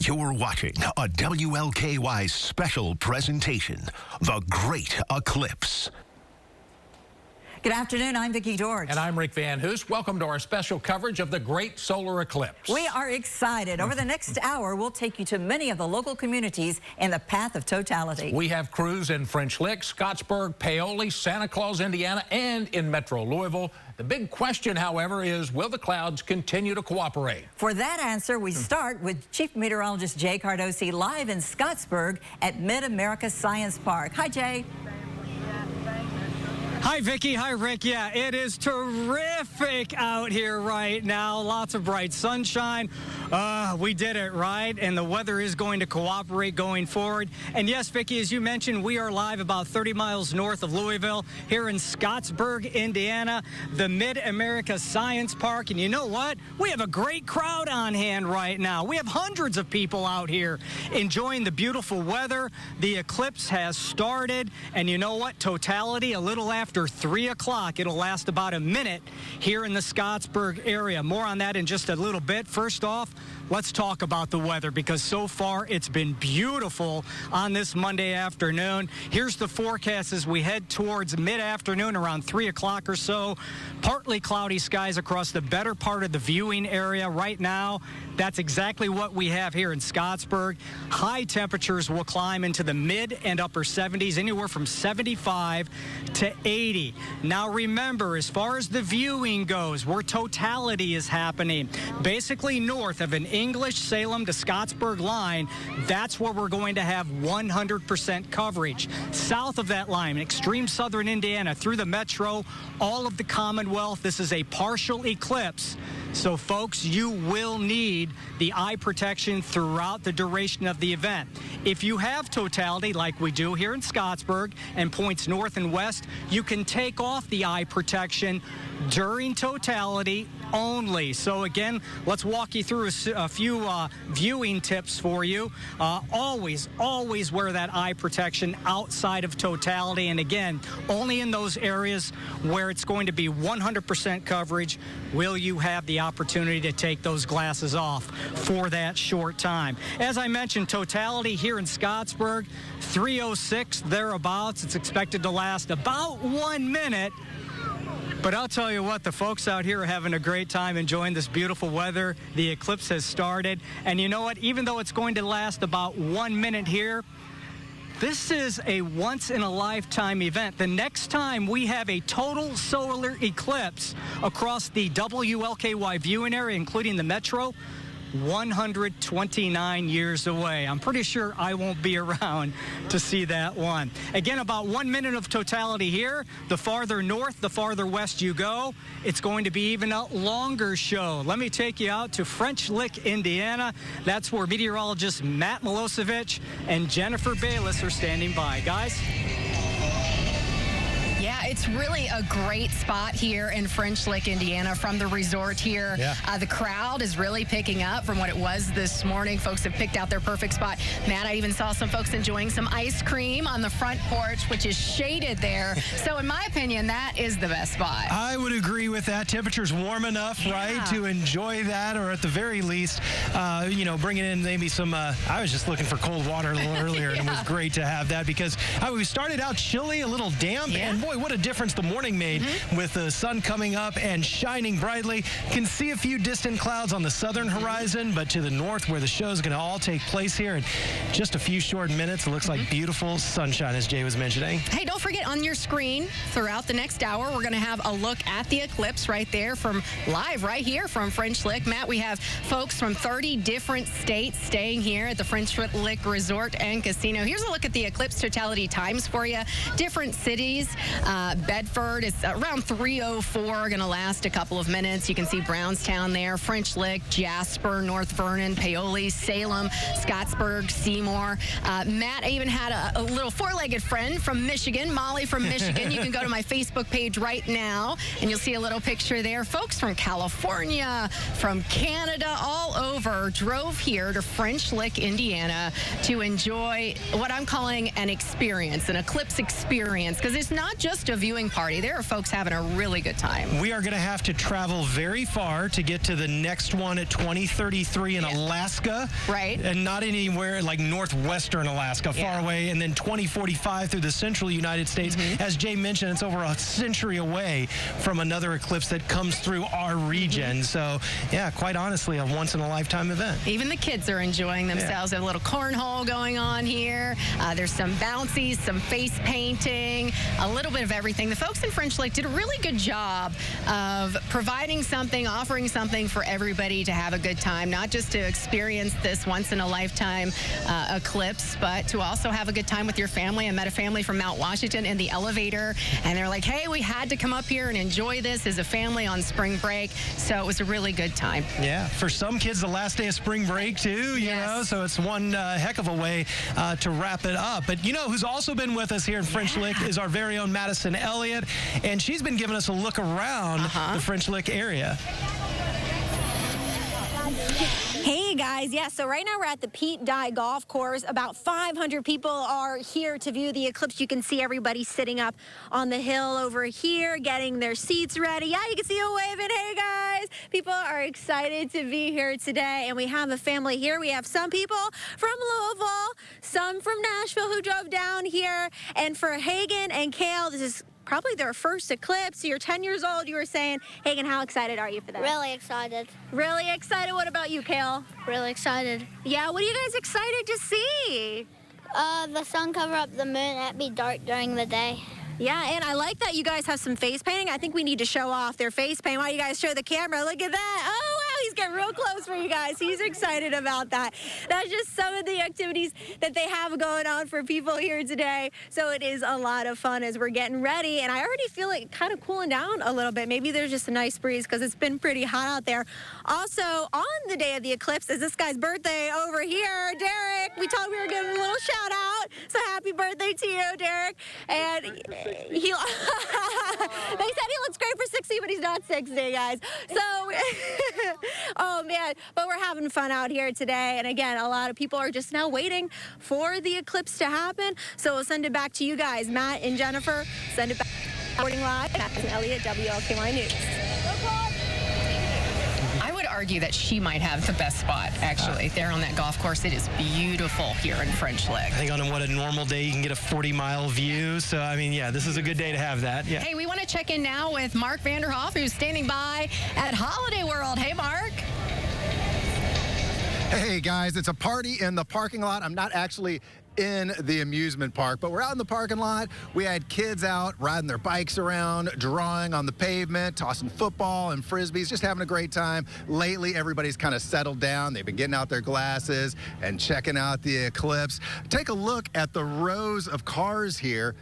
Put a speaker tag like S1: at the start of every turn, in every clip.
S1: You're watching a WLKY special presentation, The Great Eclipse.
S2: Good afternoon, I'm Vicki George.
S3: And I'm Rick Van Hoos. Welcome to our special coverage of the Great Solar Eclipse.
S2: We are excited. Over the next hour, we'll take you to many of the local communities in the path of totality.
S3: We have crews in French Lick, Scottsburg, Paoli, Santa Claus, Indiana, and in Metro Louisville. The big question, however, is will the clouds continue to cooperate?
S2: For that answer, we start with Chief Meteorologist Jay Cardosi live in Scottsburg at Mid-America Science Park. Hi, Jay.
S4: Hi, Vicki. Hi, Rick. Yeah, it is terrific out here right now. Lots of bright sunshine. We did it, right? And the weather is going to cooperate going forward. And yes, Vicki, as you mentioned, we are live about 30 miles north of Louisville here in Scottsburg, Indiana, the Mid-America Science Park. And you know what? We have a great crowd on hand right now. We have hundreds of people out here enjoying the beautiful weather. The eclipse has started. And you know what? Totality, a little after 3 o'clock. It'll last about a minute here in the Scottsburg area. More on that in just a little bit. First off, let's talk about the weather because so far it's been beautiful on this Monday afternoon. Here's the forecast as we head towards mid-afternoon around 3 o'clock or so. Partly cloudy skies across the better part of the viewing area right now. That's exactly what we have here in Scottsburg. High temperatures will climb into the mid and upper 70s, anywhere from 75 to 80. Now remember, as far as the viewing goes, where totality is happening, basically north of an English Salem to Scottsburg line, that's where we're going to have 100% coverage. South of that line, extreme southern Indiana through the metro, all of the Commonwealth, this is a partial eclipse. So, folks, you will need the eye protection throughout the duration of the event. If you have totality, like we do here in Scottsburg, and points north and west, you can take off the eye protection during totality only. So, again, let's walk you through a few viewing tips for you. Always wear that eye protection outside of totality. And, again, only in those areas where it's going to be 100% coverage will you have the opportunity to take those glasses off for that short time. As I mentioned, totality here in Scottsburg, 3:06 thereabouts. It's expected to last about 1 minute. But I'll tell you what, the folks out here are having a great time enjoying this beautiful weather. The eclipse has started. And you know what? Even though it's going to last about 1 minute here, this is a once-in-a-lifetime event. The next time we have a total solar eclipse across the WLKY viewing area, including the metro, 129 years away. I'm pretty sure I won't be around to see that one. Again, about 1 minute of totality here. The farther north, the farther west you go, it's going to be even a longer show. Let me take you out to French Lick, Indiana. That's where meteorologists Matt Milosevic and Jennifer Bayless are standing by. Guys?
S5: Yeah, it's really a great spot here in French Lick, Indiana, from the resort here.
S4: Yeah.
S5: The crowd is really picking up from what it was this morning. Folks have picked out their perfect spot. Matt, I even saw some folks enjoying some ice cream on the front porch, which is shaded there. So in my opinion, that is the best spot.
S6: I would agree with that. Temperature's warm enough, right, to enjoy that, or at the very least, bringing in maybe some, I was just looking for cold water a little earlier, and it was great to have that because we started out chilly, a little damp, and boy, what a difference the morning made with the sun coming up and shining brightly. Can see a few distant clouds on the southern horizon, but to the north where the show is going to all take place here in just a few short minutes, it looks like beautiful sunshine, as Jay was mentioning.
S5: Hey, don't forget on your screen throughout the next hour, we're going to have a look at the eclipse right there from live right here from French Lick. Matt, we have folks from 30 different states staying here at the French Lick Resort and Casino. Here's a look at the eclipse totality times for you. Different cities. Bedford is around 3:04, going to last a couple of minutes. You can see Brownstown there, French Lick, Jasper, North Vernon, Paoli, Salem, Scottsburg, Seymour. Matt, I even had a little four-legged friend from Michigan, Molly from Michigan. You can go to my Facebook page right now, and you'll see a little picture there. Folks from California, from Canada, all over, drove here to French Lick, Indiana, to enjoy what I'm calling an experience, an eclipse experience, because it's not just a view viewing party. There are folks having a really good time.
S6: We are going to have to travel very far to get to the next one at 2033 in Alaska.
S5: Right.
S6: And not anywhere like northwestern Alaska, far away. And then 2045 through the central United States. As Jay mentioned, it's over a century away from another eclipse that comes through our region. So, yeah, quite honestly, a once-in-a-lifetime event.
S5: Even the kids are enjoying themselves. There's a little cornhole going on here. There's some bouncies, some face painting, a little bit of everything. The folks in French Lick did a really good job of providing something, offering something for everybody to have a good time, not just to experience this once-in-a-lifetime eclipse, but to also have a good time with your family. I met a family from Mount Washington in the elevator, and they're like, hey, we had to come up here and enjoy this as a family on spring break. So it was a really good time.
S6: Yeah, for some kids, the last day of spring break, too, you know, so it's one heck of a way to wrap it up. But you know who's also been with us here in French Lick is our very own Madison Elliott, and she's been giving us a look around the French Lick area.
S7: Hey guys, so right now we're at the Pete Dye Golf Course. About 500 people are here to view the eclipse. You can see everybody sitting up on the hill over here, getting their seats ready. Yeah, you can see them waving. Hey guys, people are excited to be here today, and we have a family here. We have some people from Louisville, some from Nashville who drove down here, and for Hagen and Kale, this is probably their first eclipse. You're 10 years old, you were saying. Hagen, how excited are you for that?
S8: Really excited.
S7: Really excited? What about you, Kale?
S8: Really excited.
S7: Yeah, what are you guys excited to see?
S8: The sun cover up the moon and it'd be dark during the day.
S7: Yeah, and I like that you guys have some face painting. I think we need to show off their face paint. Why don't you guys show the camera? Look at that. Oh, wow, he's getting real close for you guys. He's excited about that. That's just some of the activities that they have going on for people here today. So it is a lot of fun as we're getting ready. And I already feel it kind of cooling down a little bit. Maybe there's just a nice breeze because it's been pretty hot out there. Also, on the day of the eclipse is this guy's birthday over here, Derek. We told we were giving a little shout out. So happy birthday to you, Derek. And they said he looks great for 60, but he's not 60, guys. So, oh man, but we're having fun out here today. And again, a lot of people are just now waiting for the eclipse to happen. So we'll send it back to you guys. Matt and Jennifer, send it back. Reporting live, Madison Elliott, WLKY News.
S5: I would argue that she might have the best spot, actually, there on that golf course. It is beautiful here in French Lick.
S6: I think on a normal day, you can get a 40-mile view. So, I mean, yeah, this is a good day to have that. Yeah.
S5: Hey, we want to check in now with Mark Vanderhoff, who's standing by at Holiday World. Hey, Mark.
S9: Hey, guys, it's a party in the parking lot. I'm not actually in the amusement park, but we're out in the parking lot. We had kids out riding their bikes around, drawing on the pavement, tossing football and frisbees, just having a great time. Lately, everybody's kind of settled down. They've been getting out their glasses and checking out the eclipse. Take a look at the rows of cars here.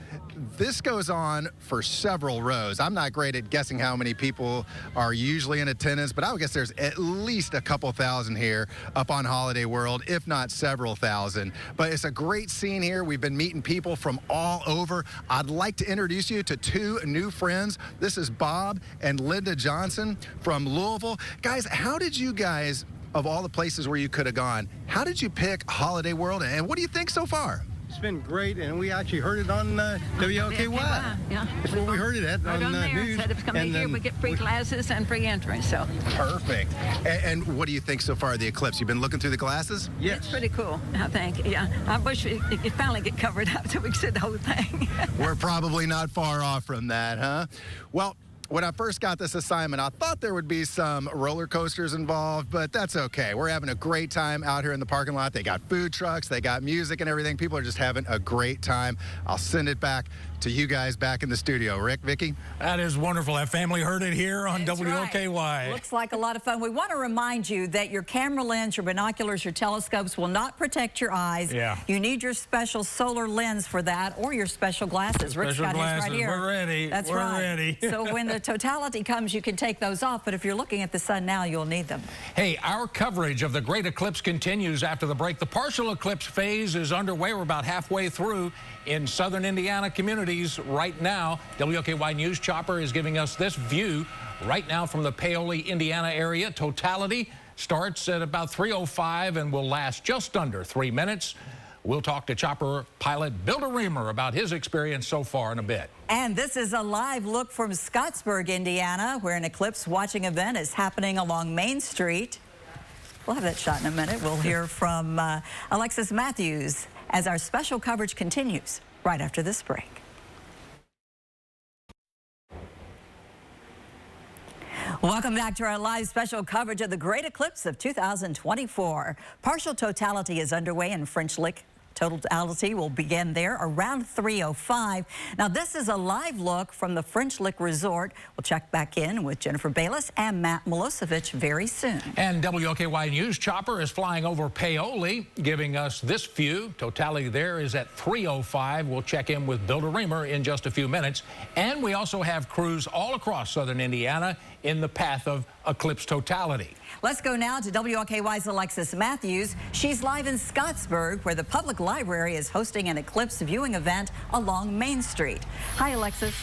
S9: This goes on for several rows. I'm not great at guessing how many people are usually in attendance, but I would guess there's at least a couple thousand here up on Holiday World, if not several thousand. But it's a great scene here. We've been meeting people from all over. I'd like to introduce you to two new friends. This is Bob and Linda Johnson from Louisville. Guys, how did you guys, of all the places where you could have gone, how did you pick Holiday World, and what do you think so far?
S10: It's been great, and we actually heard it on WLKY.
S11: Yeah.
S10: That's where we heard it at,
S11: right on there.
S10: News.
S11: Said if coming here, we get free classes and free entry. So
S9: perfect. And what do you think so far of the eclipse? You've been looking through the glasses?
S10: Yes.
S11: It's pretty cool, I think. Yeah. I wish it finally get covered up so we could see the whole thing.
S9: We're probably not far off from that, huh? Well, when I first got this assignment, I thought there would be some roller coasters involved, but that's okay. We're having a great time out here in the parking lot. They got food trucks, they got music and everything. People are just having a great time. I'll send it back to you guys back in the studio. Rick, Vicki?
S3: That is wonderful. That family heard it here on WLKY.
S2: Right. Looks like a lot of fun. We want to remind you that your camera lens, your binoculars, your telescopes will not protect your eyes.
S3: Yeah.
S2: You need your special solar lens for that, or your special glasses. Rick's got his right here.
S3: We're ready.
S2: That's
S3: We're
S2: right.
S3: ready.
S2: So when the totality comes, you can take those off, but if you're looking at the sun now, you'll need them.
S3: Hey, our coverage of the great eclipse continues after the break. The partial eclipse phase is underway. We're about halfway through in southern Indiana communities right now. WLKY News Chopper is giving us this view right now from the Paoli, Indiana area. Totality starts at about 3:05 and will last just under 3 minutes. We'll talk to chopper pilot Bill DeReamer about his experience so far in a bit.
S2: And this is a live look from Scottsburg, Indiana, where an eclipse watching event is happening along Main Street. We'll have that shot in a minute. We'll hear from Alexis Matthews as our special coverage continues right after this break. Welcome back to our live special coverage of the Great Eclipse of 2024. Partial totality is underway in French Lick. Totality will begin there around 3:05. Now, this is a live look from the French Lick Resort. We'll check back in with Jennifer Bayless and Matt Milosevic very soon.
S3: And WLKY News chopper is flying over Paoli, giving us this view. Totality there is at 3:05. We'll check in with Bill DeReamer in just a few minutes. And we also have crews all across southern Indiana in the path of eclipse totality.
S2: Let's go now to WLKY's Alexis Matthews. She's live in Scottsburg, where the public library is hosting an eclipse viewing event along Main Street. Hi, Alexis.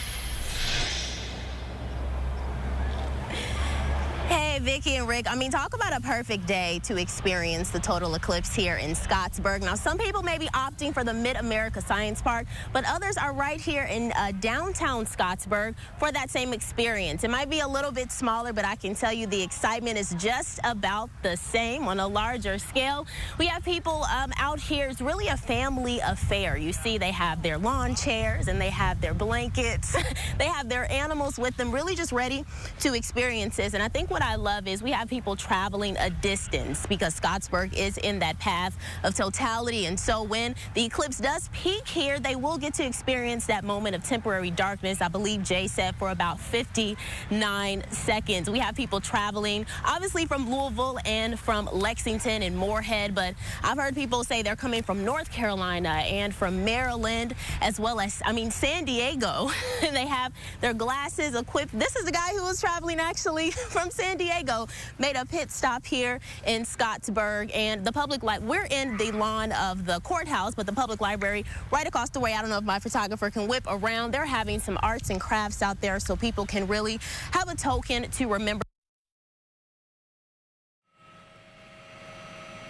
S12: Hey, Vicki and Rick. I mean, talk about a perfect day to experience the total eclipse here in Scottsburg. Now, some people may be opting for the Mid-America Science Park, but others are right here in downtown Scottsburg for that same experience. It might be a little bit smaller, but I can tell you the excitement is just about the same on a larger scale. We have people out here. It's really a family affair. You see, they have their lawn chairs and they have their blankets. They have their animals with them, really just ready to experience this. And I think what I love is we have people traveling a distance because Scottsburg is in that path of totality. And so when the eclipse does peak here, they will get to experience that moment of temporary darkness. I believe Jay said for about 59 seconds. We have people traveling, obviously from Louisville and from Lexington and Moorhead, but I've heard people say they're coming from North Carolina and from Maryland, as well as, I mean, San Diego. And they have their glasses equipped. This is the guy who was traveling actually from San Diego, made a pit stop here in Scottsburg. And the public we're in the lawn of the courthouse, but the public library right across the way. I don't know if my photographer can whip around. They're having some arts and crafts out there so people can really have a token to remember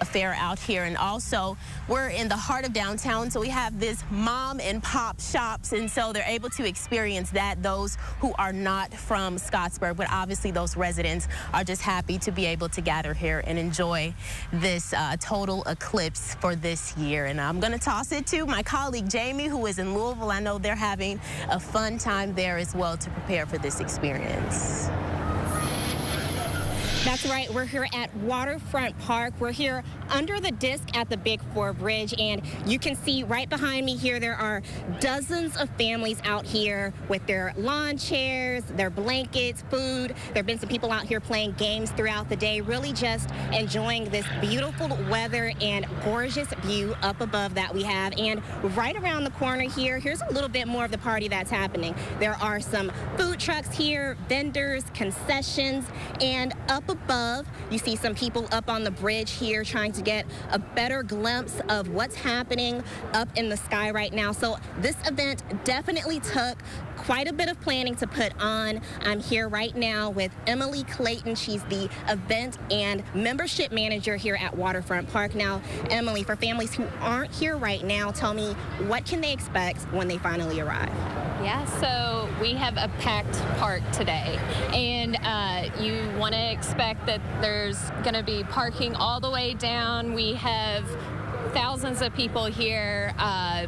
S12: affair out here. And also we're in the heart of downtown, so we have this mom and pop shops, and so they're able to experience that, those who are not from Scottsburg. But obviously those residents are just happy to be able to gather here and enjoy this total eclipse for this year. And I'm going to toss it to my colleague Jamie, who is in Louisville. I know they're having a fun time there as well to prepare for this experience.
S13: That's right. We're here at Waterfront Park. We're here under the disc at the Big Four Bridge, and you can see right behind me here there are dozens of families out here with their lawn chairs, their blankets, food. There have been some people out here playing games throughout the day, really just enjoying this beautiful weather and gorgeous view up above that we have. And right around the corner here, here's a little bit more of the party that's happening. There are some food trucks here, vendors, concessions, and up above, you see some people up on the bridge here trying to get a better glimpse of what's happening up in the sky right now. So this event definitely took quite a bit of planning to put on. I'm here right now with Emily Clayton. She's the event and membership manager here at Waterfront Park. Now, Emily, for families who aren't here right now, tell me, what can they expect when they finally arrive?
S14: Yeah, so we have a packed park today, and you want to expect that there's going to be parking all the way down. We have thousands of people here.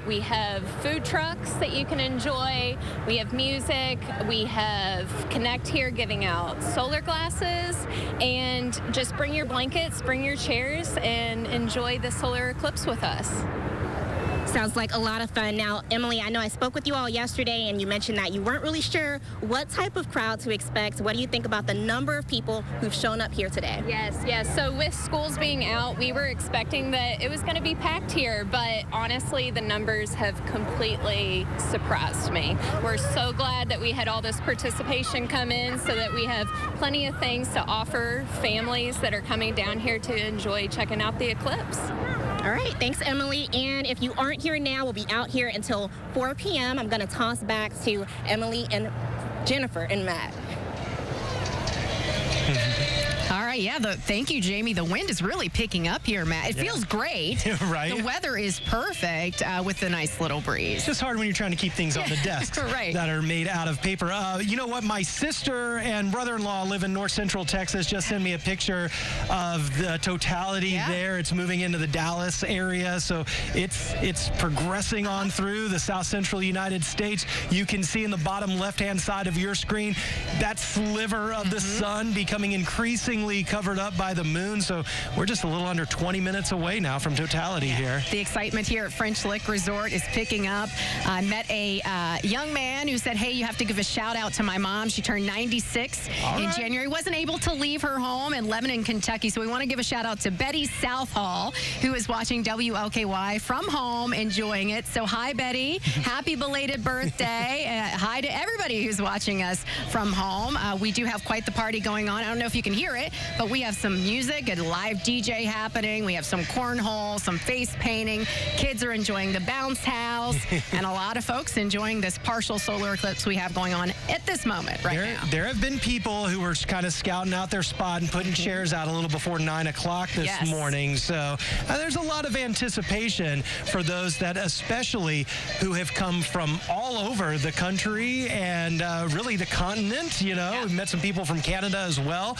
S14: We have food trucks that you can enjoy. We have music. We have Connect here giving out solar glasses. And just bring your blankets, bring your chairs, and enjoy the solar eclipse with us.
S13: Sounds like a lot of fun. Now, Emily, I know I spoke with you all yesterday, and you mentioned that you weren't really sure what type of crowd to expect. What do you think about the number of people who've shown up here today?
S14: Yes. So with schools being out, we were expecting that it was going to be packed here, but honestly, the numbers have completely surprised me. We're so glad that we had all this participation come in so that we have plenty of things to offer families that are coming down here to enjoy checking out the eclipse.
S13: All right, thanks, Emily. And if you aren't here now, we'll be out here until 4 p.m. I'm going to toss back to Emily and Jennifer and Matt.
S5: All right, yeah, thank you, Jamie. The wind is really picking up here, Matt. It feels great.
S6: Right.
S5: The weather is perfect with the nice little breeze.
S6: It's just hard when you're trying to keep things on the desks
S5: Right.
S6: that are made out of paper. You know what? My sister and brother-in-law live in north central Texas. Just sent me a picture of the totality there. It's moving into the Dallas area, so it's progressing on through the south central United States. You can see in the bottom left-hand side of your screen that sliver of the sun becoming increasingly covered up by the moon. So we're just a little under 20 minutes away now from totality here.
S5: The excitement here at French Lick Resort is picking up. I met a young man who said, hey, you have to give a shout out to my mom. She turned 96 in January. Wasn't able to leave her home in Lebanon, Kentucky. So we want to give a shout out to Betty Southall, who is watching WLKY from home, enjoying it. So hi, Betty. Happy belated birthday. Hi to everybody who's watching us from home. We do have quite the party going on. I don't know if you can hear it, but we have some music, a live DJ happening. We have some cornhole, some face painting. Kids are enjoying the bounce house, and a lot of folks enjoying this partial solar eclipse we have going on at this moment now.
S6: There have been people who were kind of scouting out their spot and putting chairs out a little before 9 o'clock this morning. So there's a lot of anticipation for those that especially who have come from all over the country and really the continent. You know, we've met some people from Canada as well.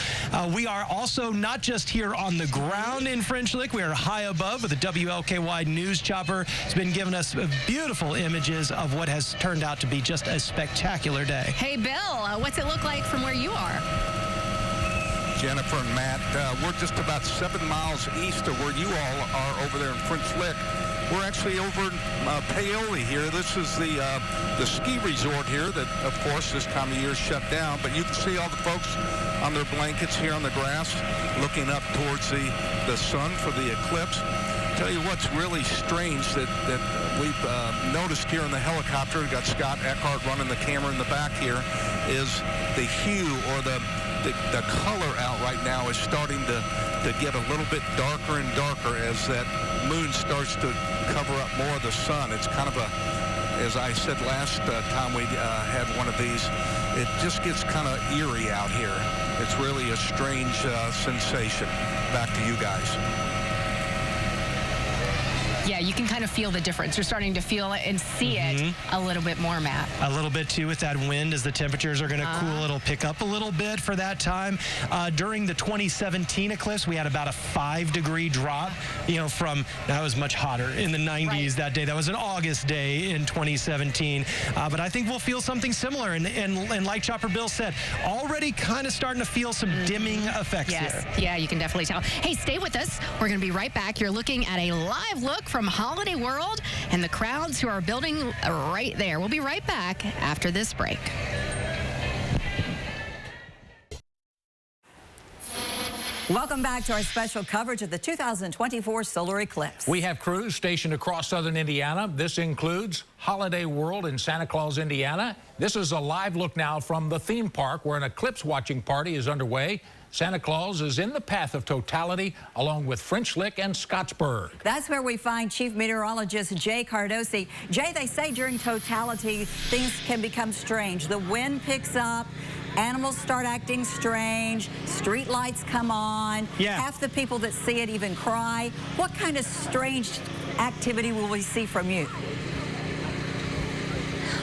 S6: We are also not just here on the ground in French Lick. We are high above with the WLKY news chopper. It's been giving us beautiful images of what has turned out to be just a spectacular day.
S5: Hey, Bill, what's it look like from where you are?
S15: Jennifer and Matt, we're just about 7 miles east of where you all are over there in French Lick. We're actually over in Paoli here. This is the ski resort here that, of course, this time of year is shut down. But you can see all the folks on their blankets here on the grass looking up towards the sun for the eclipse. Tell you what's really strange that we've noticed here in the helicopter. We've got Scott Eckhart running the camera in the back here, is the hue or the color out right now is starting to get a little bit darker and darker as that moon starts to cover up more of the sun. It's kind of as I said last time we had one of these, it just gets kind of eerie out here. It's really a strange sensation. Back to you guys.
S5: Yeah, you can kind of feel the difference. You're starting to feel it and see it a little bit more, Matt.
S6: A little bit, too, with that wind. As the temperatures are going to cool, it'll pick up a little bit for that time. During the 2017 eclipse, we had about a 5-degree drop, from, that was much hotter in the 90s that day. That was an August day in 2017. But I think we'll feel something similar. And like Chopper Bill said, already kind of starting to feel some dimming effects here.
S5: Yeah, you can definitely tell. Hey, stay with us. We're going to be right back. You're looking at a live look from Holiday World and the crowds who are building right there. We'll be right back after this break.
S2: Welcome back to our special coverage of the 2024 solar eclipse.
S3: We have crews stationed across southern Indiana. This includes Holiday World in Santa Claus, Indiana. This is a live look now from the theme park where an eclipse watching party is underway. Santa Claus is in the path of totality along with French Lick and Scottsburg.
S2: That's where we find Chief Meteorologist Jay Cardosi. Jay, they say during totality things can become strange. The wind picks up, animals start acting strange, street lights come on. Half the people that see it even cry. What kind of strange activity will we see from you?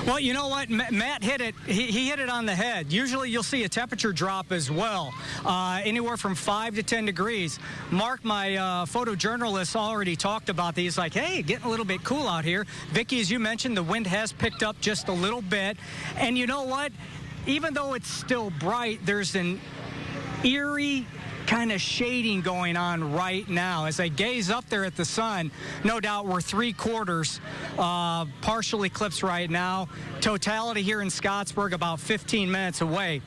S4: Well, you know what? Matt hit it. He hit it on the head. Usually you'll see a temperature drop as well, anywhere from 5 to 10 degrees. Mark, my photojournalist, already talked about these, like, hey, getting a little bit cool out here. Vicki, as you mentioned, the wind has picked up just a little bit. And you know what? Even though it's still bright, there's an eerie kind of shading going on right now. As I gaze up there at the sun, no doubt we're 3/4 partial eclipse right now. Totality here in Scottsburg about 15 minutes away.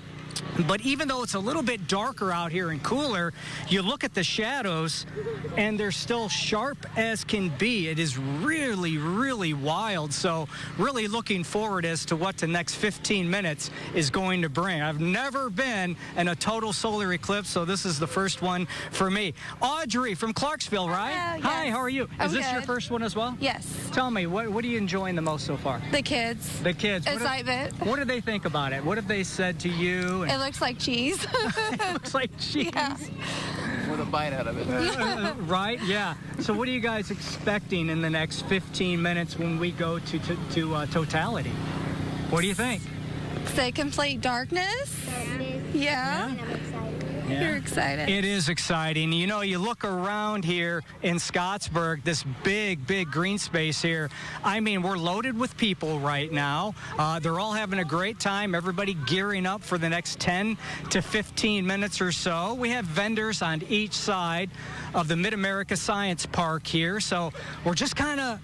S4: But even though it's a little bit darker out here and cooler, you look at the shadows and they're still sharp as can be. It is really, really wild. So really looking forward as to what the next 15 minutes is going to bring. I've never been in a total solar eclipse, so this is the first one for me. Audrey from Clarksville, right?
S16: Yes.
S4: Hi, how are you?
S16: I'm
S4: is this your
S16: good.
S4: first one as well?
S16: Yes.
S4: Tell me, what are you enjoying the most so far?
S16: The kids.
S4: The kids.
S16: Excitement.
S4: What do they think about it? What have they said to you? doing?
S16: It looks like cheese.
S4: It looks like cheese.
S16: Yeah.
S17: With a bite out of it.
S4: Right? Yeah. So what are you guys expecting in the next 15 minutes when we go to totality? What do you think?
S16: Say complete darkness. Yeah.
S4: Yeah.
S16: You're excited.
S4: It is exciting. You know, you look around here in Scottsburg, this big green space here. I mean, we're loaded with people right now. They're all having a great time. Everybody gearing up for the next 10 to 15 minutes or so. We have vendors on each side of the Mid-America Science Park here. So we're just kind of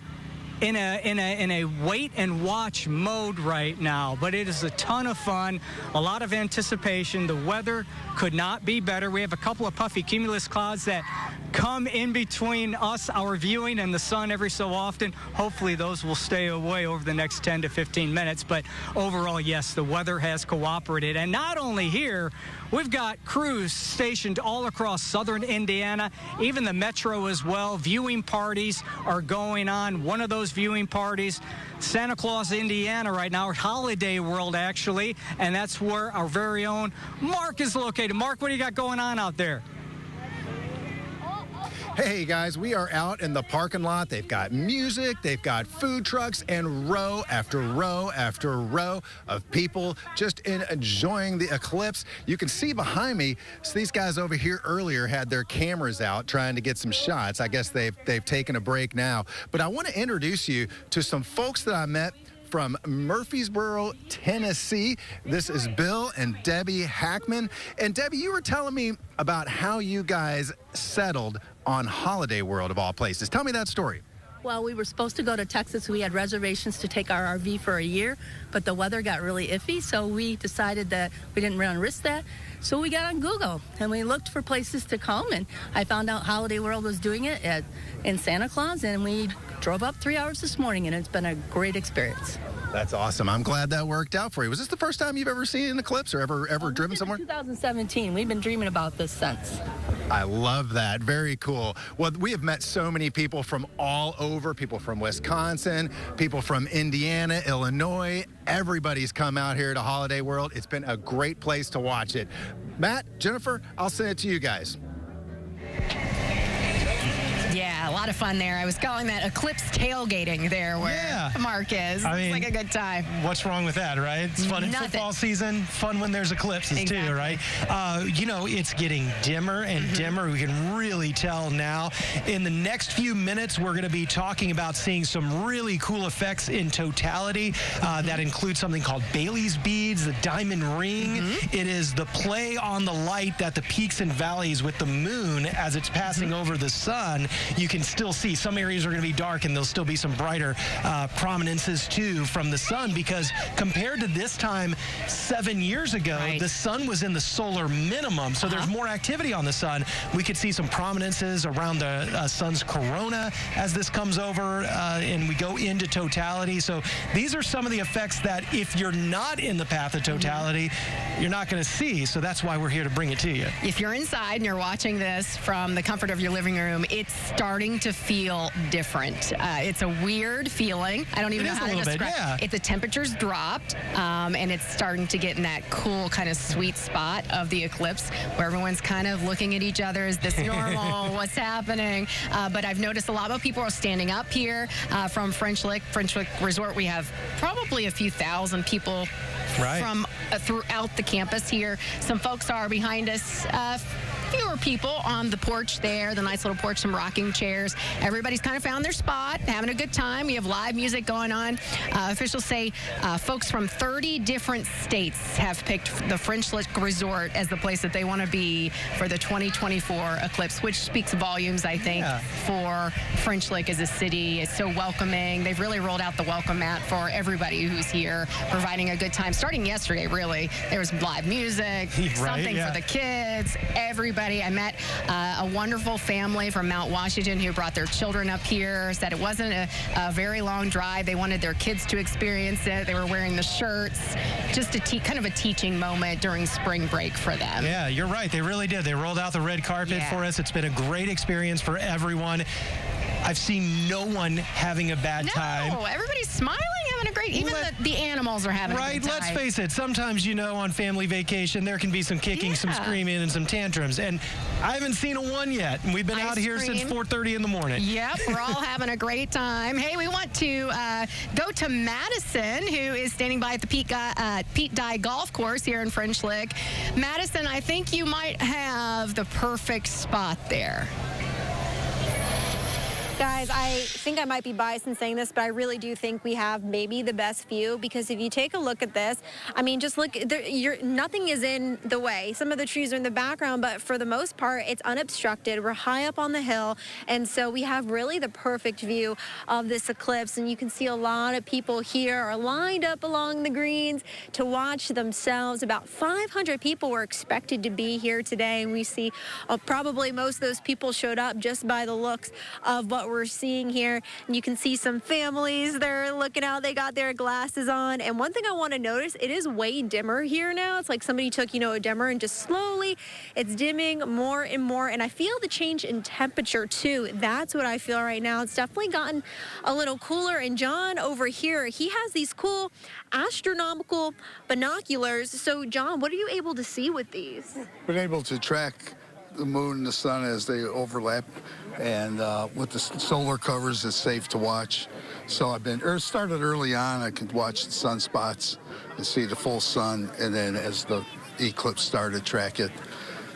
S4: in a wait and watch mode right now, but it is a ton of fun, a lot of anticipation. The weather could not be better. We have a couple of puffy cumulus clouds that come in between us, our viewing, and the sun every so often. Hopefully those will stay away over the next 10 to 15 minutes, but overall, yes, the weather has cooperated. And not only here, we've got crews stationed all across southern Indiana, even the metro as well. Viewing parties are going on. One of those viewing parties, Santa Claus, Indiana right now, or Holiday World actually, and that's where our very own Mark is located. Mark, what do you got going on out there?
S9: Hey guys, we are out in the parking lot. They've got music, they've got food trucks, and row after row after row of people just enjoying the eclipse. You can see behind me, so these guys over here earlier had their cameras out trying to get some shots. I guess they've taken a break now. But I want to introduce you to some folks that I met from Murfreesboro, Tennessee. This is Bill and Debbie Hackman. And Debbie, you were telling me about how you guys settled on Holiday World of all places. Tell me that story.
S18: Well, we were supposed to go to Texas. We had reservations to take our RV for a year, but the weather got really iffy, so we decided that we didn't want to risk that. So we got on Google, and we looked for places to come, and I found out Holiday World was doing it in Santa Claus, and we drove up 3 hours this morning, and it's been a great experience.
S9: That's awesome. I'm glad that worked out for you. Was this the first time you've ever seen an eclipse or ever driven somewhere?
S18: 2017. We've been dreaming about this since.
S9: I love that. Very cool. Well, we have met so many people from all over, people from Wisconsin, people from Indiana, Illinois. Everybody's come out here to Holiday World. It's been a great place to watch it. Matt, Jennifer, I'll send it to you guys.
S5: Yeah, a lot of fun there. I was calling that Eclipse tailgating there where Mark is.
S6: I mean,
S5: it's like a good time.
S6: What's wrong with that, right? It's fun in football season, fun when there's eclipses too, right? You know, it's getting dimmer and dimmer. We can really tell now. In the next few minutes, we're going to be talking about seeing some really cool effects in totality. That includes something called Bailey's beads, the diamond ring. It is the play on the light that the peaks and valleys with the moon as it's passing over the sun. You can still see some areas are going to be dark, and there'll still be some brighter prominences too from the sun, because compared to this time 7 years ago, the sun was in the solar minimum, so there's more activity on the sun. We could see some prominences around the sun's corona as this comes over and we go into totality. So these are some of the effects that if you're not in the path of totality, you're not going to see. So that's why we're here to bring it to you.
S5: If you're inside and you're watching this from the comfort of your living room, it's starting to feel different. It's a weird feeling. I don't even know how to describe it. The temperature's dropped, and it's starting to get in that cool kind of sweet spot of the eclipse where everyone's kind of looking at each other. Is this normal? What's happening? But I've noticed a lot of people are standing up here from French Lick Resort. We have probably a few thousand people from throughout the campus here. Some folks are behind us. Fewer people on the porch there, the nice little porch, some rocking chairs. Everybody's kind of found their spot, having a good time. We have live music going on. Officials say folks from 30 different states have picked the French Lick Resort as the place that they want to be for the 2024 eclipse, which speaks volumes, I think, for French Lick as a city. It's so welcoming. They've really rolled out the welcome mat for everybody who's here, providing a good time. Starting yesterday, really, there was live music, something for the kids, everybody. I met a wonderful family from Mount Washington who brought their children up here, said it wasn't a very long drive. They wanted their kids to experience it. They were wearing the shirts. Just kind of a teaching moment during spring break for them.
S6: Yeah, you're right. They really did. They rolled out the red carpet for us. It's been a great experience for everyone. I've seen no one having a bad time.
S5: No, everybody's smiling, having having a great, even the animals are having a good time.
S6: Let's face it, sometimes, on family vacation, there can be some kicking, some screaming, and some tantrums. And I haven't seen a one yet. And we've been out here since 4:30 in the morning.
S5: Yep, we're all having a great time. Hey, we want to go to Madison, who is standing by at the Pete Dye Golf Course here in French Lick. Madison, I think you might have the perfect spot there.
S7: Guys, I think I might be biased in saying this, but I really do think we have maybe the best view, because if you take a look at this, I mean, just look, nothing is in the way. Some of the trees are in the background, but for the most part, it's unobstructed. We're high up on the hill, and so we have really the perfect view of this eclipse, and you can see a lot of people here are lined up along the greens to watch themselves. About 500 people were expected to be here today, and we see probably most of those people showed up just by the looks of what we're seeing here. And you can see some families, they're looking out, they got their glasses on. And one thing I want to notice, it is way dimmer here now. It's like somebody took, a dimmer and just slowly it's dimming more and more. And I feel the change in temperature too. That's what I feel right now. It's definitely gotten a little cooler. And John over here, he has these cool astronomical binoculars. So John, what are you able to see with these?
S19: Been able to track the moon and the sun as they overlap, and with the solar covers, it's safe to watch. So started early on. I could watch the sunspots and see the full sun, and then as the eclipse started, track it.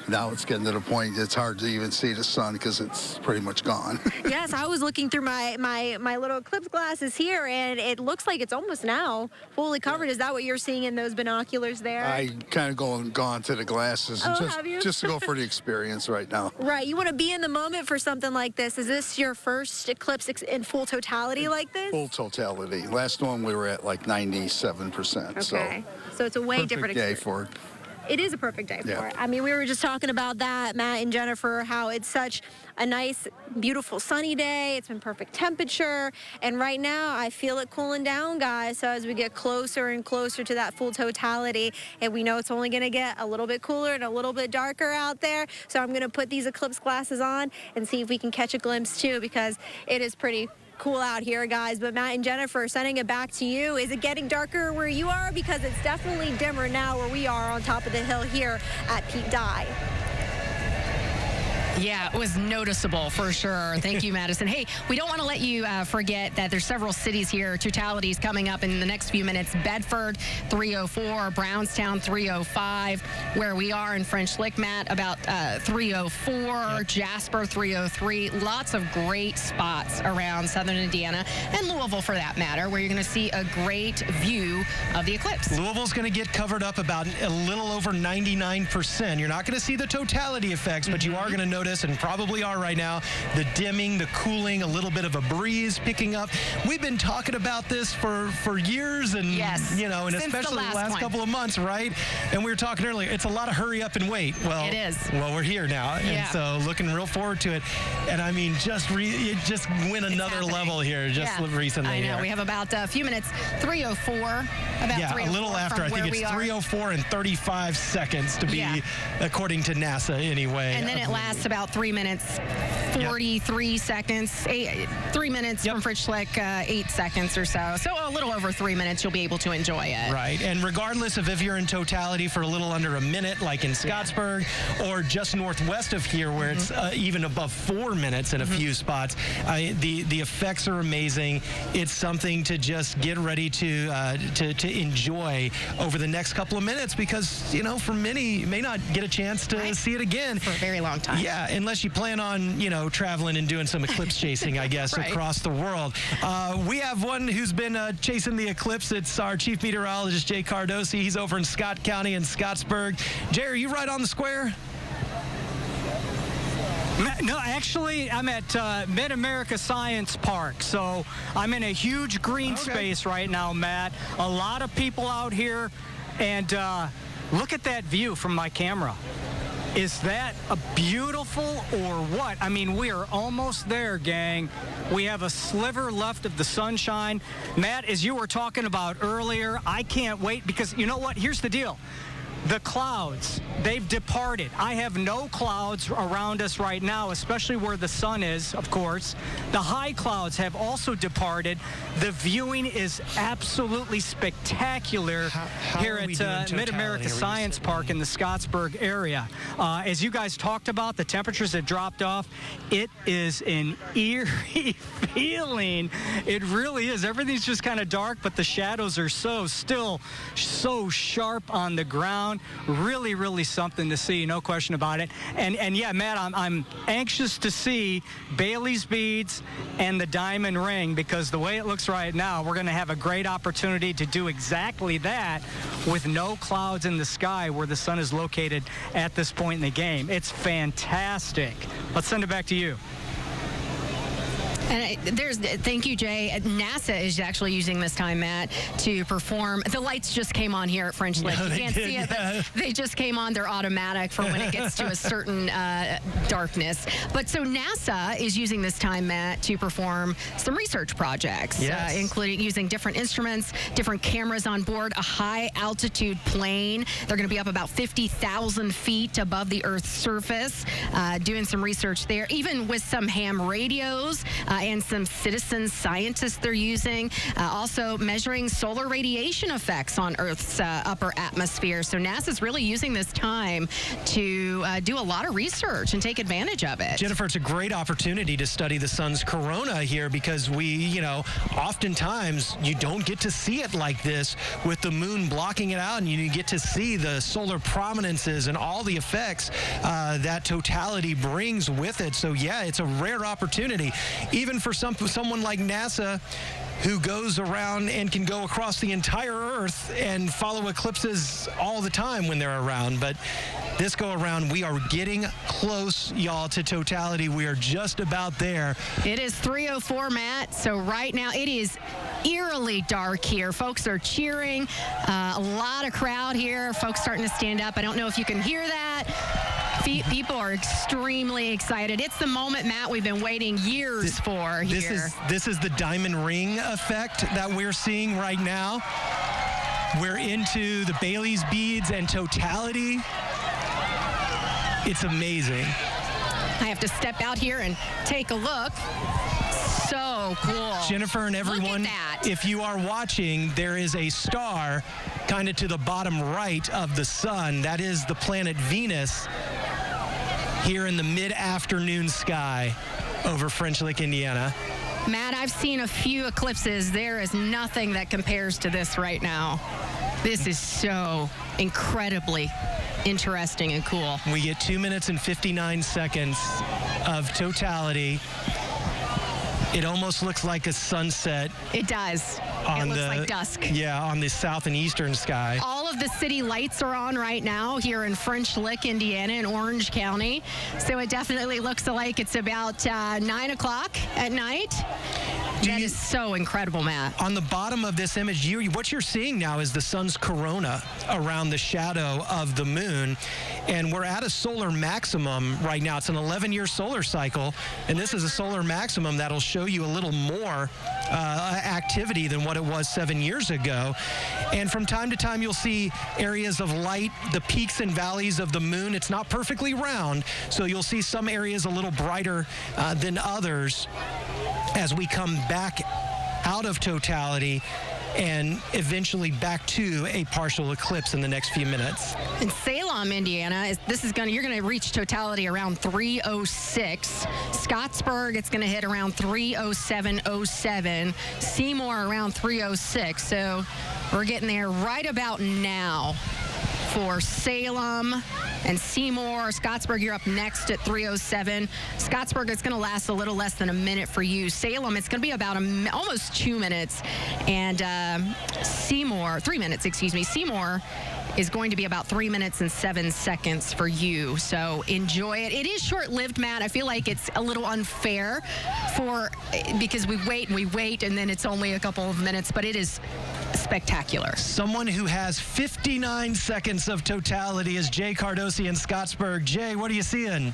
S19: Now it's getting to the point it's hard to even see the sun because it's pretty much gone.
S7: Yes, I was looking through my little eclipse glasses here, and it looks like it's almost now fully covered. Is that what you're seeing in those binoculars there?
S19: I kind of gone to the glasses and
S7: have you?
S19: just to go for the experience right now.
S7: Right, you want to be in the moment for something like this. Is this your first eclipse in full totality like this?
S19: Full totality. Last one we were at like 97%.
S7: Okay, so it's a way different experience.
S19: Day for it.
S7: It is a perfect day for it. I mean, we were just talking about that, Matt and Jennifer, how it's such a nice, beautiful sunny day. It's been perfect temperature. And right now, I feel it cooling down, guys. So as we get closer and closer to that full totality, and we know it's only going to get a little bit cooler and a little bit darker out there. So I'm going to put these eclipse glasses on and see if we can catch a glimpse, too, because it is pretty cool out here, guys. But Matt and Jennifer, sending it back to you. Is it getting darker where you are? Because it's definitely dimmer now where we are on top of the hill here at Pete Dye.
S5: Yeah, it was noticeable for sure. Thank you, Madison. Hey, we don't want to let you forget that there's several cities here, totalities coming up in the next few minutes. Bedford, 304, Brownstown, 305, where we are in French Lick, Matt, about 304, Jasper, 303. Lots of great spots around southern Indiana and Louisville, for that matter, where you're going to see a great view of the eclipse.
S6: Louisville's going to get covered up about a little over 99%. You're not going to see the totality effects, but you are going to notice, and probably are right now, the dimming, the cooling, a little bit of a breeze picking up. We've been talking about this for years, and and especially the last couple of months, right? And we were talking earlier, it's a lot of hurry up and wait. Well,
S5: it is.
S6: Well, we're here now, and so looking real forward to it. And I mean, it just went another level here recently.
S5: I know.
S6: Here.
S5: We have about a few minutes. 304. About 304
S6: a little after. I think it's 304 and 35 seconds to be, according to NASA, anyway.
S5: And then it lasts about 3 minutes, 43 seconds, 3 minutes from French Lick, 8 seconds or so. So a little over 3 minutes, you'll be able to enjoy it.
S6: Right. And regardless of if you're in totality for a little under a minute, like in Scottsburg, or just northwest of here, where it's even above 4 minutes in a few spots, the effects are amazing. It's something to just get ready to enjoy over the next couple of minutes, because, for many, you may not get a chance to see it again.
S5: For a very long time.
S6: Yeah, unless you plan on, traveling and doing some eclipse chasing, I guess, across the world. We have one who's been chasing the eclipse. It's our chief meteorologist, Jay Cardosi. He's over in Scott County in Scottsburg. Jay, are you right on the square?
S4: No, actually, I'm at Mid-America Science Park, so I'm in a huge green space right now, Matt. A lot of people out here, and look at that view from my camera. Is that a beautiful or what? I mean, we are almost there, gang. We have a sliver left of the sunshine. Matt, as you were talking about earlier, I can't wait, because you know what? Here's the deal. the clouds, they've departed. I have no clouds around us right now, especially where the sun is, of course. The high clouds have also departed. The viewing is absolutely spectacular here at Mid-America Science Park in the Scottsburg area. As you guys talked about, the temperatures have dropped off. It is an eerie feeling. It really is. Everything's just kind of dark, but the shadows are still so sharp on the ground. Really, really something to see, no question about it. And yeah, Matt, I'm anxious to see Bailey's beads and the diamond ring, because the way it looks right now, we're going to have a great opportunity to do exactly that with no clouds in the sky where the sun is located at this point in the game. It's fantastic. Let's send it back to you.
S5: And thank you, Jay. NASA is actually using this time, Matt, to perform. The lights just came on here at French Lick. You can't see it, but they just came on. They're automatic for when it gets to a certain darkness. But so NASA is using this time, Matt, to perform some research projects, including using different instruments, different cameras on board, a high altitude plane. They're going to be up about 50,000 feet above the Earth's surface, doing some research there, even with some ham radios. And some citizen scientists they're using, also measuring solar radiation effects on Earth's upper atmosphere. So NASA's really using this time to do a lot of research and take advantage of it.
S6: Jennifer, it's a great opportunity to study the sun's corona here, because oftentimes you don't get to see it like this with the moon blocking it out, and you get to see the solar prominences and all the effects that totality brings with it. So yeah, it's a rare opportunity. Even for someone like NASA, who goes around and can go across the entire Earth and follow eclipses all the time when they're around. But this go around, we are getting close, y'all, to totality. We are just about there.
S5: It is 3:04, Matt. So right now it is eerily dark here. Folks are cheering. A lot of crowd here. Folks starting to stand up. I don't know if you can hear that. People are extremely excited. It's the moment, Matt, we've been waiting years for here.
S6: This is the diamond ring effect that we're seeing right now. We're into the Bailey's beads and totality. It's amazing.
S5: I have to step out here and take a look. So cool.
S6: Jennifer and everyone,
S5: look at that.
S6: If you are watching, there is a star kind of to the bottom right of the sun. That is the planet Venus here in the mid-afternoon sky over French Lick, Indiana.
S5: Matt, I've seen a few eclipses. There is nothing that compares to this right now. This is so incredibly interesting and cool.
S6: We get 2 minutes and 59 seconds of totality. It almost looks like a sunset.
S5: It does. It looks like dusk.
S6: Yeah, on the south and eastern sky.
S5: All of the city lights are on right now here in French Lick, Indiana, in Orange County. So it definitely looks like it's about 9 o'clock at night. That is so incredible, Matt.
S6: On the bottom of this image, what you're seeing now is the sun's corona around the shadow of the moon. And we're at a solar maximum right now. It's an 11-year solar cycle. And this is a solar maximum that'll show you a little more activity than what it was 7 years ago. And from time to time, you'll see areas of light, the peaks and valleys of the moon. It's not perfectly round, so you'll see some areas a little brighter than others as we come back out of totality and eventually back to a partial eclipse in the next few minutes.
S5: In Salem, Indiana, you're going to reach totality around 3:06. Scottsburg, it's going to hit around 3:07:07. Seymour around 3:06. So we're getting there right about now for Salem and Seymour. Scottsburg, you're up next at 3:07. Scottsburg, it's going to last a little less than a minute for you. Salem, it's going to be about almost 2 minutes. And Seymour, 3 minutes, excuse me. Seymour is going to be about 3 minutes and 7 seconds for you. So enjoy it. It is short-lived, Matt. I feel like it's a little unfair because we wait, and then it's only a couple of minutes, but it is spectacular.
S6: Someone who has 59 seconds of totality is Jay Cardosi in Scottsburg. Jay, what are you seeing?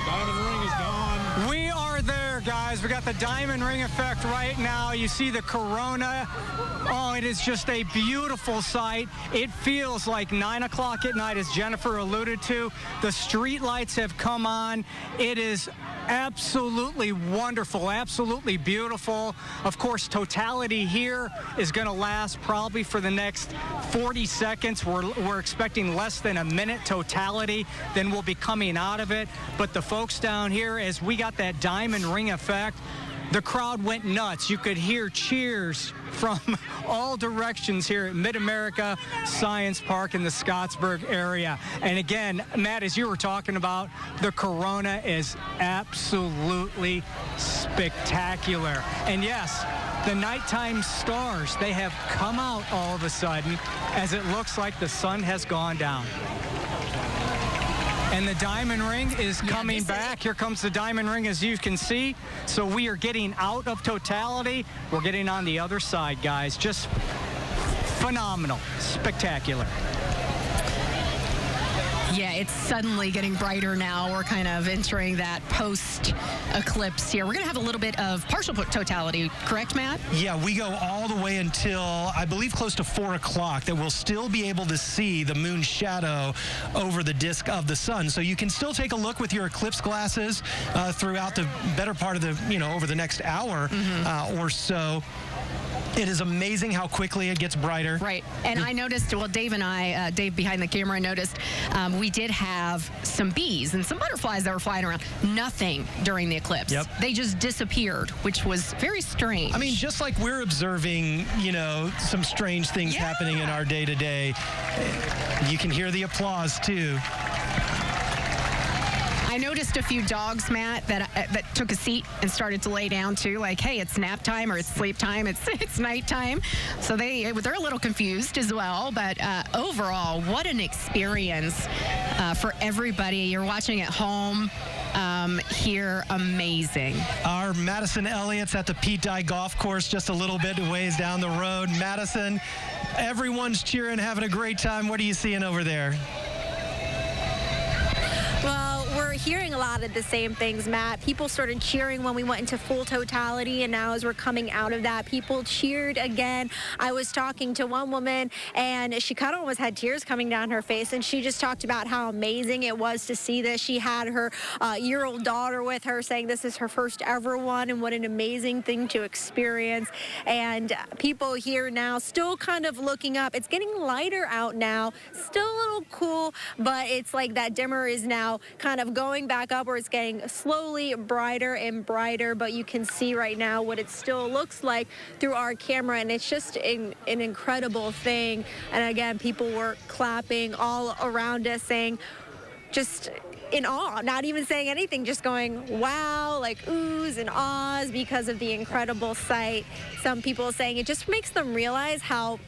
S4: Diamond ring is gone. We are there, guys. guys. We got the diamond ring effect right now. You see the corona. Oh, it is just a beautiful sight. It feels like 9 o'clock at night, as Jennifer alluded to. The street lights have come on. It is absolutely wonderful, absolutely beautiful. Of course, totality here is going to last probably for the next 40 seconds. We're expecting less than a minute totality, then we'll be coming out of it. But the folks down here, as we got that diamond ring effect, the crowd went nuts. You could hear cheers from all directions here at Mid-America Science Park in the Scottsburg area. And again, Matt, as you were talking about, the corona is absolutely spectacular. And yes, the nighttime stars, they have come out all of a sudden as it looks like the sun has gone down. And the diamond ring is coming back. Here comes the diamond ring, as you can see. So we are getting out of totality. We're getting on the other side, guys. Just phenomenal, spectacular.
S5: Yeah, it's suddenly getting brighter now. We're kind of entering that post-eclipse here. We're going to have a little bit of partial totality, correct, Matt?
S6: Yeah, we go all the way until, I believe, close to 4 o'clock, that we'll still be able to see the moon's shadow over the disk of the sun. So you can still take a look with your eclipse glasses throughout the better part of the, over the next hour or so. It is amazing how quickly it gets brighter.
S5: Right. And I noticed, well, Dave and I, Dave behind the camera, noticed we did have some bees and some butterflies that were flying around. Nothing during the eclipse.
S6: Yep.
S5: They just disappeared, which was very strange.
S6: I mean, just like we're observing, some strange things happening in our day-to-day, you can hear the applause, too.
S5: I noticed a few dogs, Matt, that took a seat and started to lay down too. Like, hey, it's nap time or it's sleep time. It's nighttime. So they're a little confused as well. But overall, what an experience for everybody. You're watching at home. Here, amazing.
S6: Our Madison Elliott's at the Pete Dye Golf Course, just a little bit ways down the road. Madison, everyone's cheering, having a great time. What are you seeing over there?
S7: Well, we're hearing a lot of the same things, Matt. People started cheering when we went into full totality, and now as we're coming out of that, people cheered again. I was talking to one woman, and she kind of almost had tears coming down her face, and she just talked about how amazing it was to see this. She had her year-old daughter with her, saying this is her first ever one, and what an amazing thing to experience. And people here now still kind of looking up. It's getting lighter out now, still a little cool, but it's like that dimmer is now kind of going back up, where it's getting slowly brighter and brighter, but you can see right now what it still looks like through our camera, and it's just an incredible thing. And again, people were clapping all around us, saying just in awe, not even saying anything, just going, wow, like oohs and ahs because of the incredible sight. Some people saying it just makes them realize how,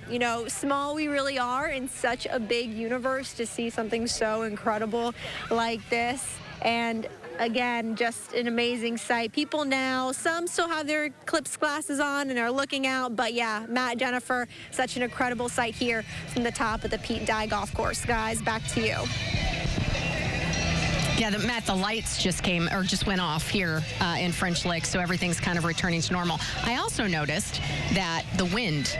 S7: small we really are in such a big universe to see something so incredible like this. And again, just an amazing sight. People now, some still have their Eclipse glasses on and are looking out, but yeah, Matt, Jennifer, such an incredible sight here from the top of the Pete Dye Golf Course. Guys, back to you.
S5: Yeah, Matt, the lights just went off here in French Lick, so everything's kind of returning to normal. I also noticed that the wind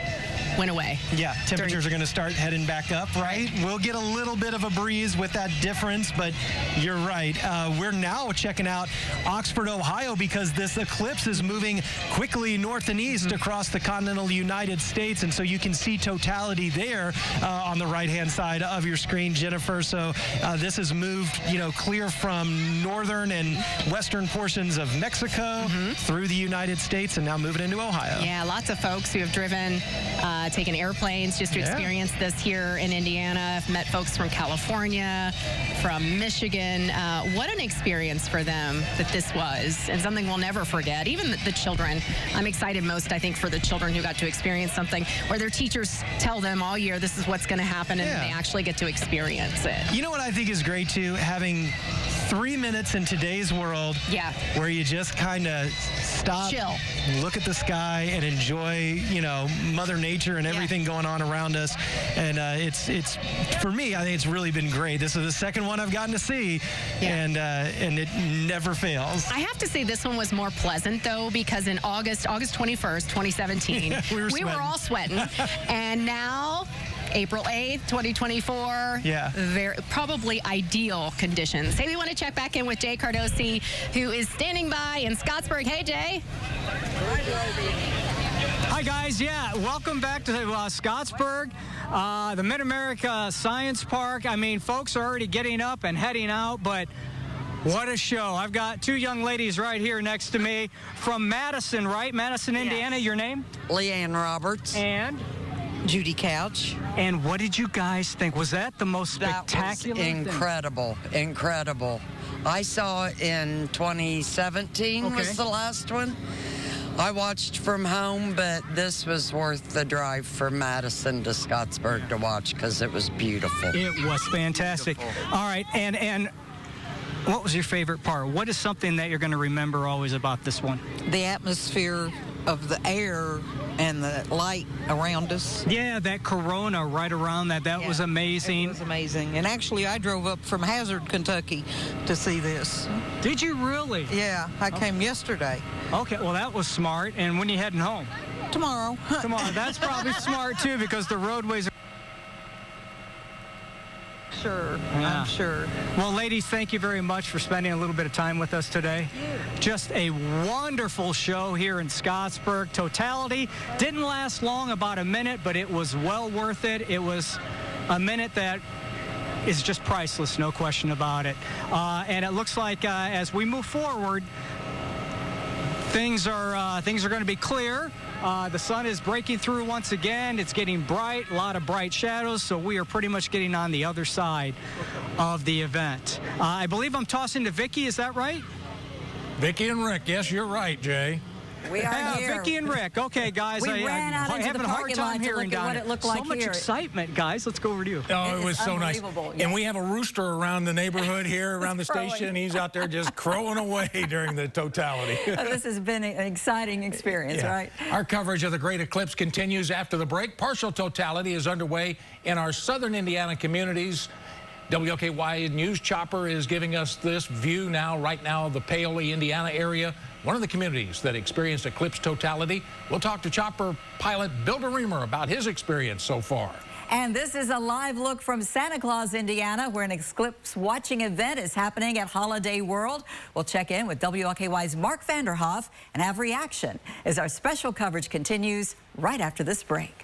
S5: went away.
S6: Yeah, temperatures are going to start heading back up, right? We'll get a little bit of a breeze with that difference, but you're right. We're now checking out Oxford, Ohio, because this eclipse is moving quickly north and east across the continental United States, and so you can see totality there on the right-hand side of your screen, Jennifer. So this has moved, clear from northern and western portions of Mexico through the United States and now moving into Ohio.
S5: Yeah, lots of folks who have driven, taken airplanes just to experience this here in Indiana. I've met folks from California, from Michigan. What an experience for them that this was, and something we'll never forget. Even the children. I'm excited most, I think, for the children who got to experience something where their teachers tell them all year this is what's going to happen, and they actually get to experience it.
S6: You know what I think is great, too? Having 3 minutes in today's world where you just kind of stop,
S5: chill,
S6: look at the sky, and enjoy, Mother Nature and everything going on around us. And it's for me, I think it's really been great. This is the second one I've gotten to see, and it never fails.
S5: I have to say this one was more pleasant, though, because in August 21st, 2017, we were all sweating. And now, April 8th, 2024, probably ideal conditions. Hey, we want to check back in with Jay Cardosi, who is standing by in Scottsburg. Hey, Jay.
S4: Hi, guys. Welcome back to Scottsburg, the Mid-America Science Park. I mean, folks are already getting up and heading out, but what a show. I've got two young ladies right here next to me from Madison, right? Madison, Indiana. Your name?
S20: Leanne Roberts.
S4: And?
S20: Judy Couch.
S4: And what did you guys think? Was that the most spectacular
S20: thing? Incredible. I saw it in 2017 was the last one. I watched from home, but this was worth the drive from Madison to Scottsburg to watch because it was beautiful.
S4: It was fantastic. All right, and what was your favorite part? What is something that you're going to remember always about this one?
S20: The atmosphere of the air and the light around us.
S4: Yeah, that corona right around that was amazing.
S20: It was amazing. And actually, I drove up from Hazard, Kentucky to see this.
S4: Did you really?
S20: Yeah, I came yesterday.
S4: Okay, well, that was smart. And when are you heading home?
S20: Tomorrow.
S4: That's probably smart, too, because the roadways are...
S20: Sure, I'm sure.
S4: Well, ladies, thank you very much for spending a little bit of time with us today. Just a wonderful show here in Scottsburg. Totality didn't last long, about a minute, but it was well worth it. It was a minute that is just priceless, no question about it. And it looks like as we move forward, things are going to be clear. The sun is breaking through once again. It's getting bright, a lot of bright shadows, so we are pretty much getting on the other side of the event. I believe I'm tossing to Vicki, is that right?
S3: Vicki and Rick, yes, you're right, Jay.
S2: We are here.
S4: Vicki and Rick. Okay, guys.
S2: We ran out into the parking lot to look at what it looked like
S4: here. So much
S2: here.
S4: excitement, guys. Let's go over to you.
S3: Oh, it was so nice.
S2: Yes.
S3: And we have a rooster around the neighborhood here, around the station. He's out there just crowing away during the totality.
S2: This has been an exciting experience, right?
S3: Our coverage of the Great Eclipse continues after the break. Partial totality is underway in our southern Indiana communities. WLKY News Chopper is giving us this view right now of the Paoli, Indiana area, one of the communities that experienced eclipse totality. We'll talk to Chopper pilot Bill DeReamer about his experience so far.
S2: And this is a live look from Santa Claus, Indiana, where an eclipse watching event is happening at Holiday World. We'll check in with WLKY's Mark Vanderhoff and have reaction as our special coverage continues right after this break.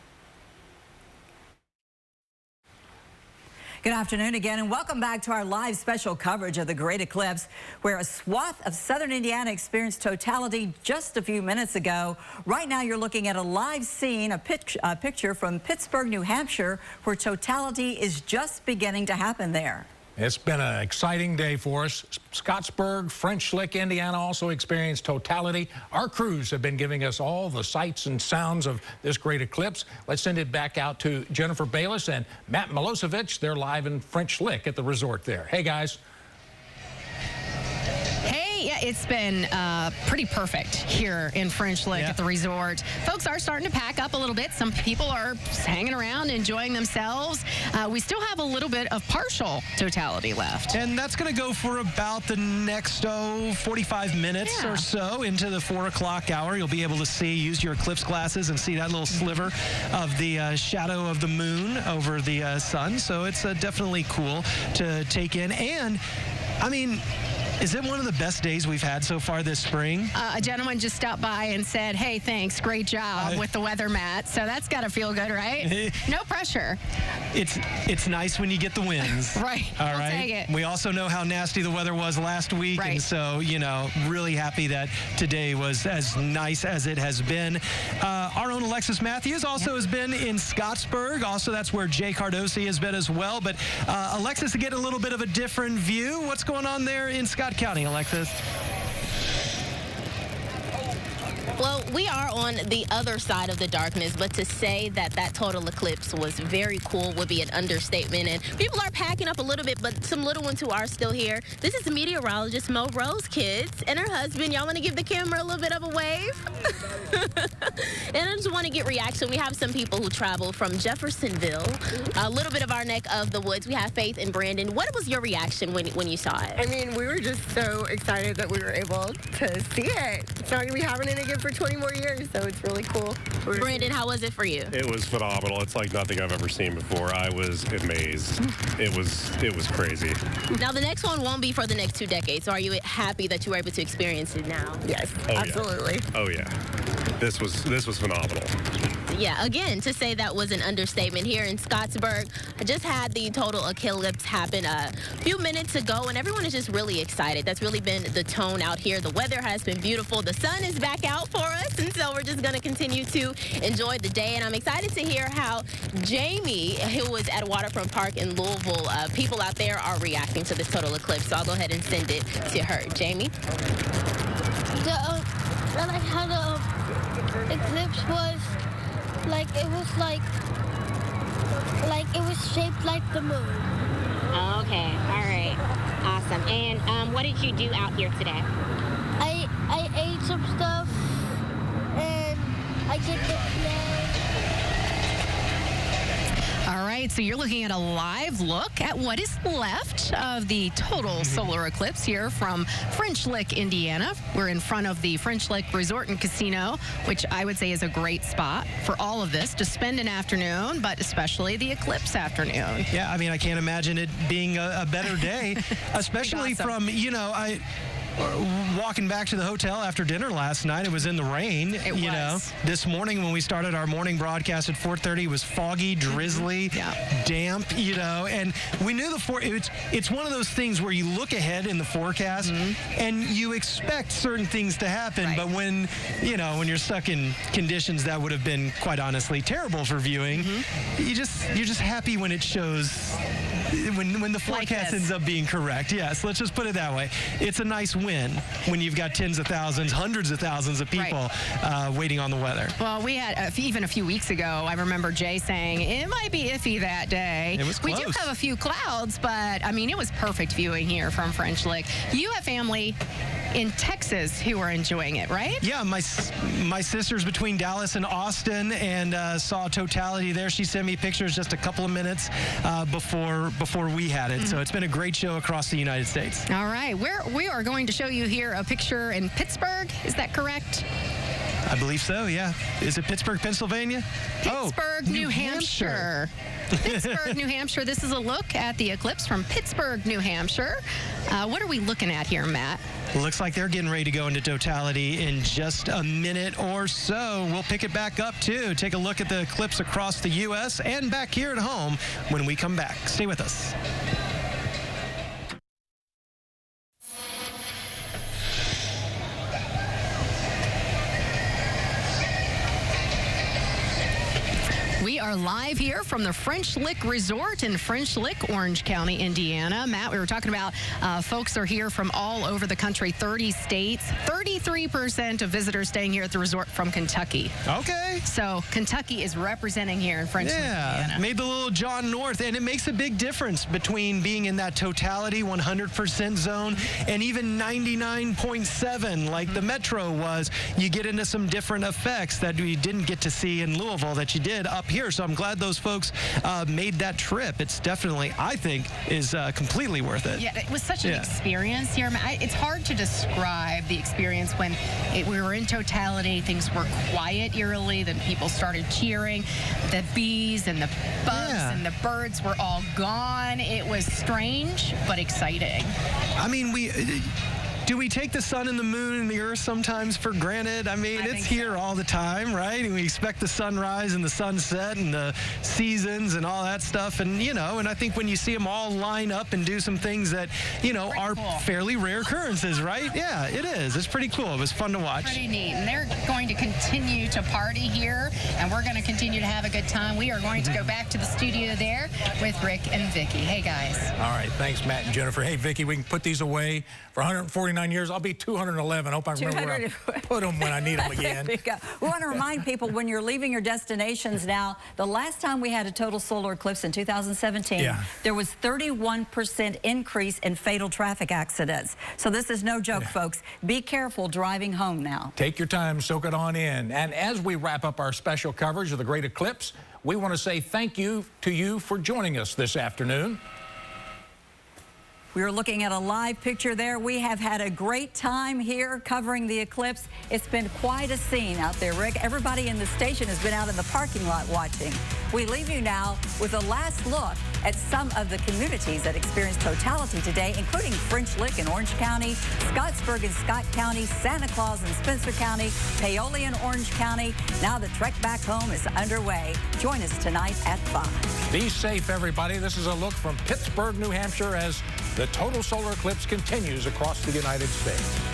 S2: Good afternoon again, and welcome back to our live special coverage of the Great Eclipse, where a swath of southern Indiana experienced totality just a few minutes ago. Right now, you're looking at a live scene, a picture from Pittsburgh, New Hampshire, where totality is just beginning to happen there.
S3: It's been an exciting day for us. Scottsburg, French Lick, Indiana also experienced totality. Our crews have been giving us all the sights and sounds of this great eclipse. Let's send it back out to Jennifer Bayless and Matt Milosevic. They're live in French Lick at the resort there. Hey, guys.
S5: Yeah, it's been pretty perfect here in French Lick at the resort. Folks are starting to pack up a little bit. Some people are hanging around, enjoying themselves. We still have a little bit of partial totality left.
S6: And that's going to go for about the next, 45 minutes or so into the 4 o'clock hour. You'll be able to use your eclipse glasses and see that little sliver of the shadow of the moon over the sun. So it's definitely cool to take in. And, I mean, is it one of the best days we've had so far this spring?
S5: A gentleman just stopped by and said, hey, thanks, great job with the weather, Matt. So that's got to feel good, right? No pressure.
S6: It's nice when you get the wins.
S5: Right.
S6: All right.
S5: Take it.
S6: We also know how nasty the weather was last week. And so, really happy that today was as nice as it has been. Our own Alexis Matthews also has been in Scottsburg. Also, that's where Jay Cardosi has been as well. But Alexis, to get a little bit of a different view, what's going on there in Scott County, Alexis?
S12: Well, we are on the other side of the darkness, but to say that that total eclipse was very cool would be an understatement. And people are packing up a little bit, but some little ones who are still here. This is meteorologist Mo Rose kids and her husband. Y'all want to give the camera a little bit of a wave? And I just want to get reaction. We have some people who travel from Jeffersonville, a little bit of our neck of the woods. We have Faith and Brandon. What was your reaction when you saw it?
S21: I mean, we were just so excited that we were able to see it. It's not going to be happening again for 20 more years, so it's really cool.
S12: Brandon, how was it for you?
S22: It was phenomenal. It's like nothing I've ever seen before. I was amazed. It was crazy.
S12: Now, the next one won't be for the next 2 decades, so are you happy that you were able to experience it now?
S21: Yes, absolutely.
S22: Yeah. Oh, yeah. This was phenomenal.
S12: Yeah, again, to say that was an understatement. Here in Scottsburg, I just had the total eclipse happen a few minutes ago, and everyone is just really excited. That's really been the tone out here. The weather has been beautiful. The sun is back out for us, and so we're just going to continue to enjoy the day. And I'm excited to hear how Jamie, who was at Waterfront Park in Louisville, people out there are reacting to this total eclipse. So I'll go ahead and send it to her. Jamie?
S8: I like how the eclipse was, like, it was shaped like the moon.
S13: Okay, all right, awesome. And what did you do out here today?
S8: I ate some stuff, and I get to play.
S5: All right, so you're looking at a live look at what is left of the total solar eclipse here from French Lick, Indiana. We're in front of the French Lick Resort and Casino, which I would say is a great spot for all of this to spend an afternoon, but especially the eclipse afternoon.
S6: Yeah, I mean, I can't imagine it being a better day, especially from, walking back to the hotel after dinner last night. It was in the rain.
S5: It was.
S6: This morning when we started our morning broadcast at 4:30, it was foggy, drizzly, damp, and we knew it's one of those things where you look ahead in the forecast and you expect certain things to happen, but when you're stuck in conditions that would have been quite honestly terrible for viewing, you're just happy when it shows when the forecast ends up being correct. Yes, let's just put it that way. It's a nice win when you've got tens of thousands, hundreds of thousands of people waiting on the weather.
S5: Well, we had, even a few weeks ago, I remember Jay saying it might be iffy that day.
S6: It was close.
S5: We do have a few clouds, but, I mean, it was perfect viewing here from French Lick. You have family in Texas who are enjoying it, right?
S6: Yeah, my sister's between Dallas and Austin and saw totality there. She sent me pictures just a couple of minutes before we had it. So it's been a great show across the United States.
S5: All right, we are going to show you here a picture in Pittsburgh. Is that correct?
S6: I believe so, yeah. Is it Pittsburgh, Pennsylvania?
S5: Pittsburgh, New Hampshire. Pittsburgh, New Hampshire. This is a look at the eclipse from Pittsburgh, New Hampshire. What are we looking at here, Matt?
S6: Looks like they're getting ready to go into totality in just a minute or so. We'll pick it back up, too. Take a look at the eclipse across the U.S. and back here at home when we come back. Stay with us.
S5: We are live here from the French Lick Resort in French Lick, Orange County, Indiana. Matt, we were talking about folks are here from all over the country, 30 states, 33% of visitors staying here at the resort from Kentucky.
S6: Okay.
S5: So Kentucky is representing here in French Lick, Indiana.
S6: Made the little John North, and it makes a big difference between being in that totality 100% zone and even 99.7 like the Metro was. You get into some different effects that we didn't get to see in Louisville that you did up here. So I'm glad those folks made that trip. It's definitely, I think, is completely worth it.
S5: Yeah, it was such an experience here. It's hard to describe the experience when we were in totality. Things were quiet eerily. Then people started cheering. The bees and the bugs and the birds were all gone. It was strange, but exciting.
S6: I mean, do we take the sun and the moon and the earth sometimes for granted? I mean, it's here all the time, right? And we expect the sunrise and the sunset and the seasons and all that stuff. And, and I think when you see them all line up and do some things that, are fairly rare occurrences, right? Yeah, it is. It's pretty cool. It was fun to watch.
S5: Pretty neat. And they're going to continue to party here, and we're going to continue to have a good time. We are going to go back to the studio there with Rick and Vicki. Hey, guys.
S3: All right. Thanks, Matt and Jennifer. Hey, Vicki, we can put these away for $149 249 years. I'll be 211. Hope I remember where I put them when I need them again.
S2: We want to remind people when you're leaving your destinations now, the last time we had a total solar eclipse in 2017, there was 31% increase in fatal traffic accidents. So this is no joke, folks. Be careful driving home now.
S3: Take your time, soak it on in. And as we wrap up our special coverage of the Great Eclipse, we want to say thank you to you for joining us this afternoon.
S2: We are looking at a live picture there. We have had a great time here covering the eclipse. It's been quite a scene out there, Rick. Everybody in the station has been out in the parking lot watching. We leave you now with a last look at some of the communities that experienced totality today, including French Lick in Orange County, Scottsburg in Scott County, Santa Claus in Spencer County, Paoli in Orange County. Now the trek back home is underway. Join us tonight at 5.
S3: Be safe, everybody. This is a look from Pittsburgh, New Hampshire, as the total solar eclipse continues across the United States.